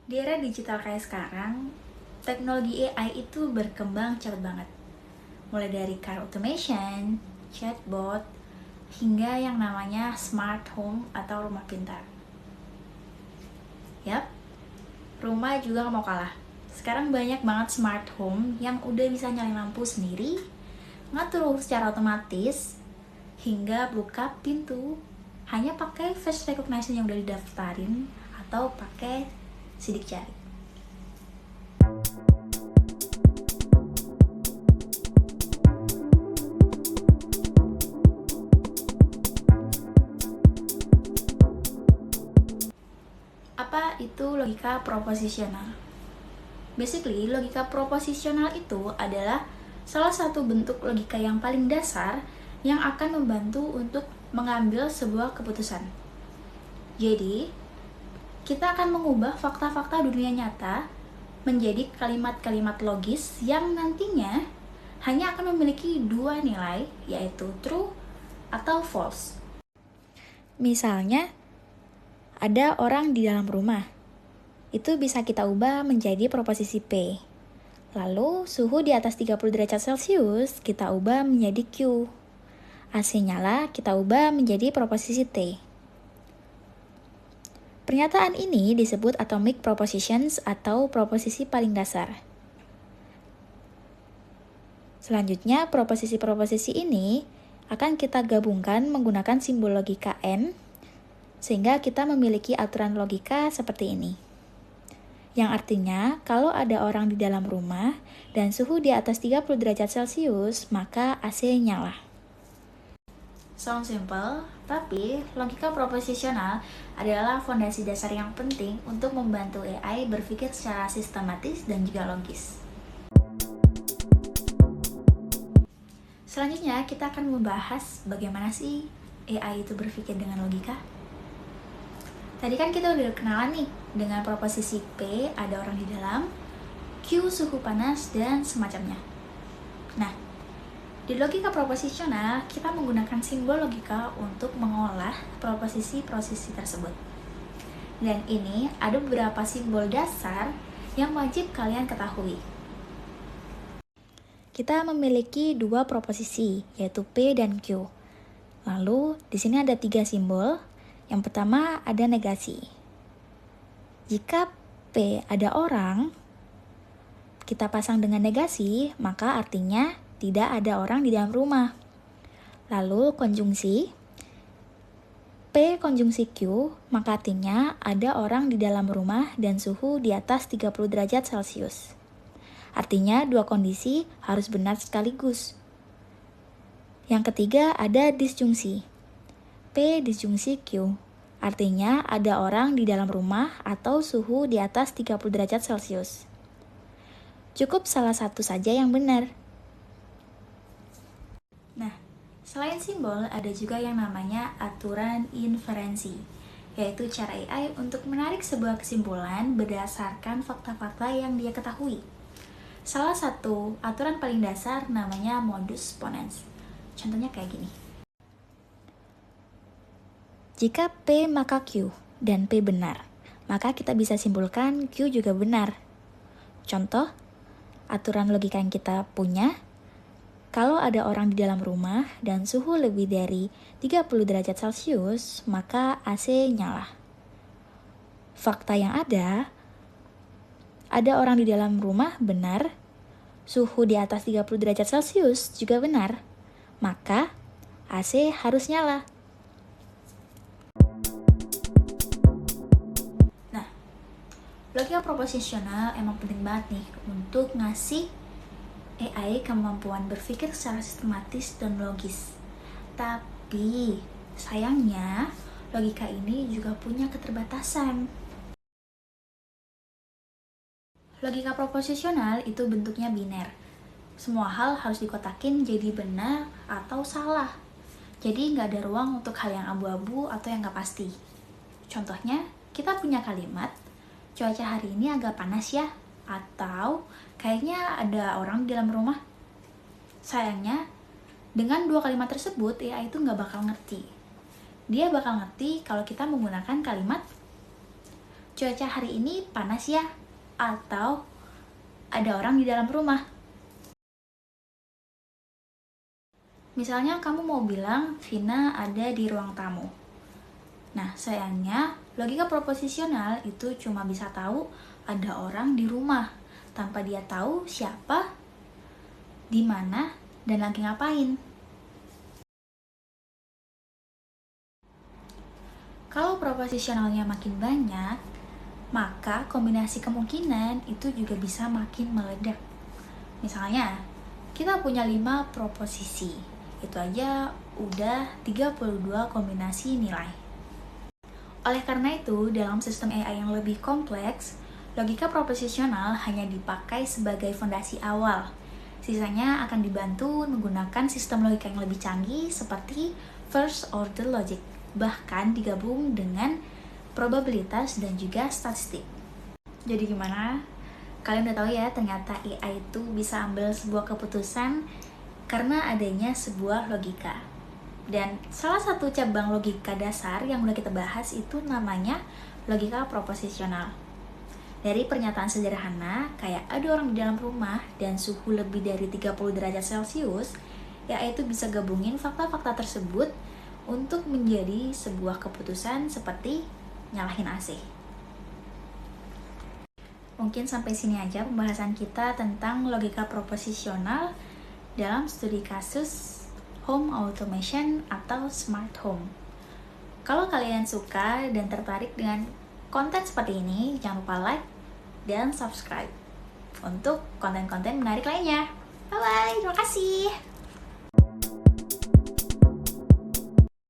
Di era digital kayak sekarang, teknologi AI itu berkembang cepat banget. Mulai dari car automation, chatbot, hingga yang namanya smart home atau rumah pintar. Yap, rumah juga gak mau kalah. Sekarang banyak banget smart home yang udah bisa nyalain lampu sendiri, ngatur secara otomatis, hingga buka pintu hanya pakai face recognition yang udah didaftarin atau pakai sidik jari. Apa itu logika proposisional? Basically, logika proposisional itu adalah salah satu bentuk logika yang paling dasar yang akan membantu untuk mengambil sebuah keputusan. Jadi, kita akan mengubah fakta-fakta dunia nyata menjadi kalimat-kalimat logis yang nantinya hanya akan memiliki dua nilai, yaitu true atau false. Misalnya, ada orang di dalam rumah. Itu bisa kita ubah menjadi proposisi P. Lalu, suhu di atas 30 derajat Celcius kita ubah menjadi Q. AC nyala kita ubah menjadi proposisi T. Pernyataan ini disebut atomic propositions atau proposisi paling dasar. Selanjutnya, proposisi-proposisi ini akan kita gabungkan menggunakan simbol logika N, sehingga kita memiliki aturan logika seperti ini. Yang artinya, kalau ada orang di dalam rumah dan suhu di atas 30 derajat Celcius, maka AC nyala. Sound simple, tapi logika proposisional adalah fondasi dasar yang penting untuk membantu AI berpikir secara sistematis dan juga logis. Selanjutnya, kita akan membahas bagaimana sih AI itu berpikir dengan logika. Tadi kan kita udah kenalan nih dengan proposisi P, ada orang di dalam, Q suhu panas, dan semacamnya. Nah, di logika proposisional, kita menggunakan simbol logika untuk mengolah proposisi-proposisi tersebut. Dan ini ada beberapa simbol dasar yang wajib kalian ketahui. Kita memiliki dua proposisi, yaitu P dan Q. Lalu, di sini ada 3 simbol. Yang pertama ada negasi. Jika P ada orang, kita pasang dengan negasi, maka artinya tidak ada orang di dalam rumah. Lalu konjungsi, P konjungsi Q, maka artinya ada orang di dalam rumah dan suhu di atas 30 derajat Celcius. Artinya dua kondisi harus benar sekaligus. Yang ketiga ada disjungsi. P disjungsi Q, artinya ada orang di dalam rumah atau suhu di atas 30 derajat Celcius. Cukup salah satu saja yang benar. Nah, selain simbol, ada juga yang namanya aturan inferensi, yaitu cara AI untuk menarik sebuah kesimpulan berdasarkan fakta-fakta yang dia ketahui. Salah satu aturan paling dasar namanya modus ponens. Contohnya kayak gini. Jika P maka Q dan P benar, maka kita bisa simpulkan Q juga benar. Contoh, aturan logika yang kita punya, kalau ada orang di dalam rumah dan suhu lebih dari 30 derajat Celcius, maka AC nyala. Fakta yang ada orang di dalam rumah benar, suhu di atas 30 derajat Celcius juga benar, maka AC harus nyala. Logika proposisional emang penting banget nih untuk ngasih AI kemampuan berpikir secara sistematis dan logis. Tapi sayangnya logika ini juga punya keterbatasan. Logika proposisional itu bentuknya biner. Semua hal harus dikotakin jadi benar atau salah. Jadi nggak ada ruang untuk hal yang abu-abu atau yang nggak pasti. Contohnya, kita punya kalimat, cuaca hari ini agak panas ya, atau kayaknya ada orang di dalam rumah. Sayangnya, dengan dua kalimat tersebut, AI itu nggak bakal ngerti. Dia bakal ngerti kalau kita menggunakan kalimat cuaca hari ini panas ya? Atau ada orang di dalam rumah? Misalnya kamu mau bilang Vina ada di ruang tamu. Nah, sayangnya logika proposisional itu cuma bisa tahu ada orang di rumah tanpa dia tahu siapa, di mana, dan lagi ngapain. Kalau proposisionalnya makin banyak, maka kombinasi kemungkinan itu juga bisa makin meledak. Misalnya, kita punya 5 proposisi. Itu aja udah 32 kombinasi nilai. Oleh karena itu, dalam sistem AI yang lebih kompleks, logika proposisional hanya dipakai sebagai fondasi awal. Sisanya akan dibantu menggunakan sistem logika yang lebih canggih seperti first order logic, bahkan digabung dengan probabilitas dan juga statistik. Jadi gimana? Kalian udah tahu ya, ternyata AI itu bisa ambil sebuah keputusan karena adanya sebuah logika. Dan salah satu cabang logika dasar yang udah kita bahas itu namanya logika proposisional. Dari pernyataan sederhana, kayak ada orang di dalam rumah dan suhu lebih dari 30 derajat Celcius, ya itu bisa gabungin fakta-fakta tersebut untuk menjadi sebuah keputusan seperti nyalahin AC. Mungkin sampai sini aja pembahasan kita tentang logika proposisional dalam studi kasus home automation atau smart home. Kalau kalian suka dan tertarik dengan konten seperti ini, jangan lupa like dan subscribe untuk konten-konten menarik lainnya. Bye-bye, terima kasih.